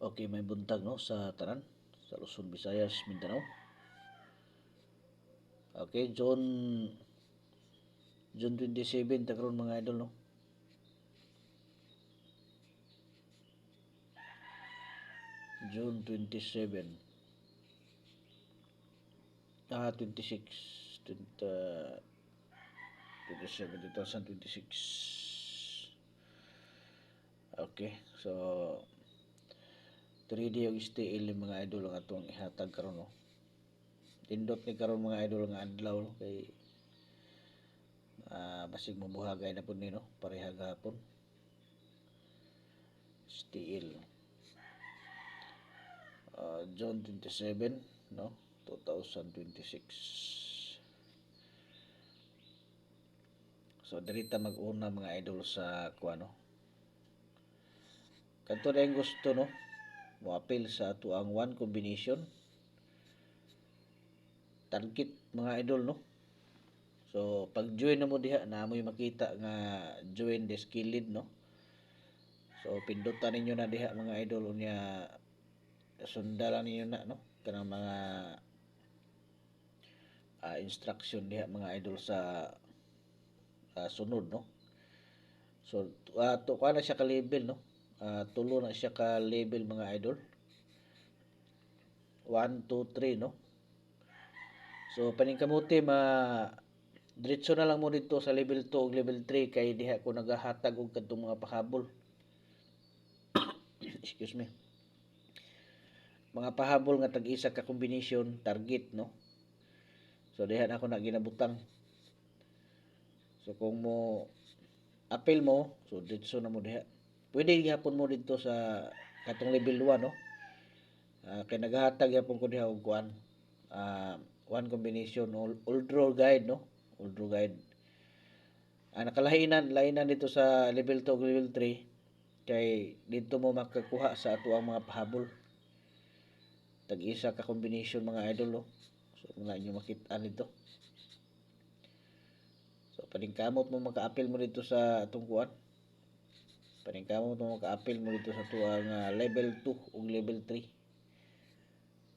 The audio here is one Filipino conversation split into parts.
Okay, may buntag no sa tanan sa Luzon, Visayas, Mindanao. Okay, June 27 tagron mga idol no. June 27. 26 27 2026. Okay, so 3D yung STL yung mga idol ang atong ihatag karon no. Tindot ni karon mga idol nga adlaw no? Kay basig mabuhagay na pud ni no, pareha gahapon. STL June 27 no 2026. So dirita mag-una mga idol sa kuano. Kadto na yung gusto no, mo-appeal sa ato ang one combination target mga idol no. So pag join na mo diha na mo'y makita nga join the skilled no. So pindutan ninyo na diha mga idol unya sundalan ninyo na no kanang mga instruction diha mga idol sa sunod no. So to na siya ka level no. Tulo na siya ka level mga idol. 1 2 3 no. So paningkamuti diretso na lang mo dito sa level 2 ug level 3 kay diha ko nagahatag og kadtong mga pahabol. Excuse me. Mga pahabol nga tag-isa ka combination target no. So diha na ako na ginabutang. So kung mo appeal mo, so diretso na mo diha. Pwede gyapon mo dito sa katong level 1 no. Kay naghahatag gyapon ko diha og kuan. One combination all draw guide no. All draw guide. Lainan dito sa level 2 ug level 3 kay dito mo makakuha sa ato ang mga pahabol. Tag-isa ka combination mga idol no. So wala nyo makita nito. So paningkamot mo maka-appeal mo dito sa atong kuan. Paningkamot mo maka-appeal mo dito sa tuang level 2 ug level 3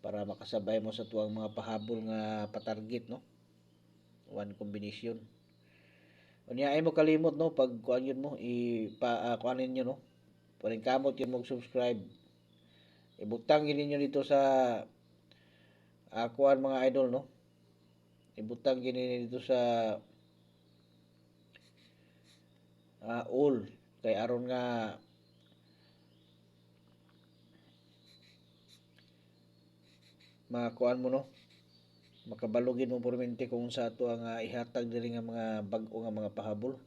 para makasabay mo sa tuang mga pahabol nga patarget no. One combination. Unya ay mo kalimot no pag kuan yun mo kuanin niyo no. Paningkamot yun mo subscribe. Ibutang yun ninyo dito sa kuan mga idol no. Ibutang yun dito sa all kay aron nga makuan mo no, makabalugin mo pormente kung sa ato ang ihatag diri nga mga bag-o nga mga pahabol.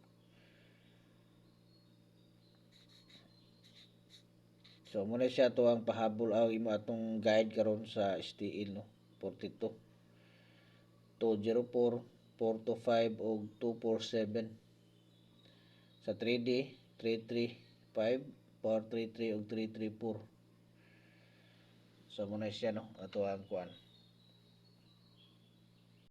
So muna siya to ang pahabol imo atong guide karon sa STL no 42 204 425 ug 247 sa 3D 335 433 ug 334. So muna siya no ato ang kuan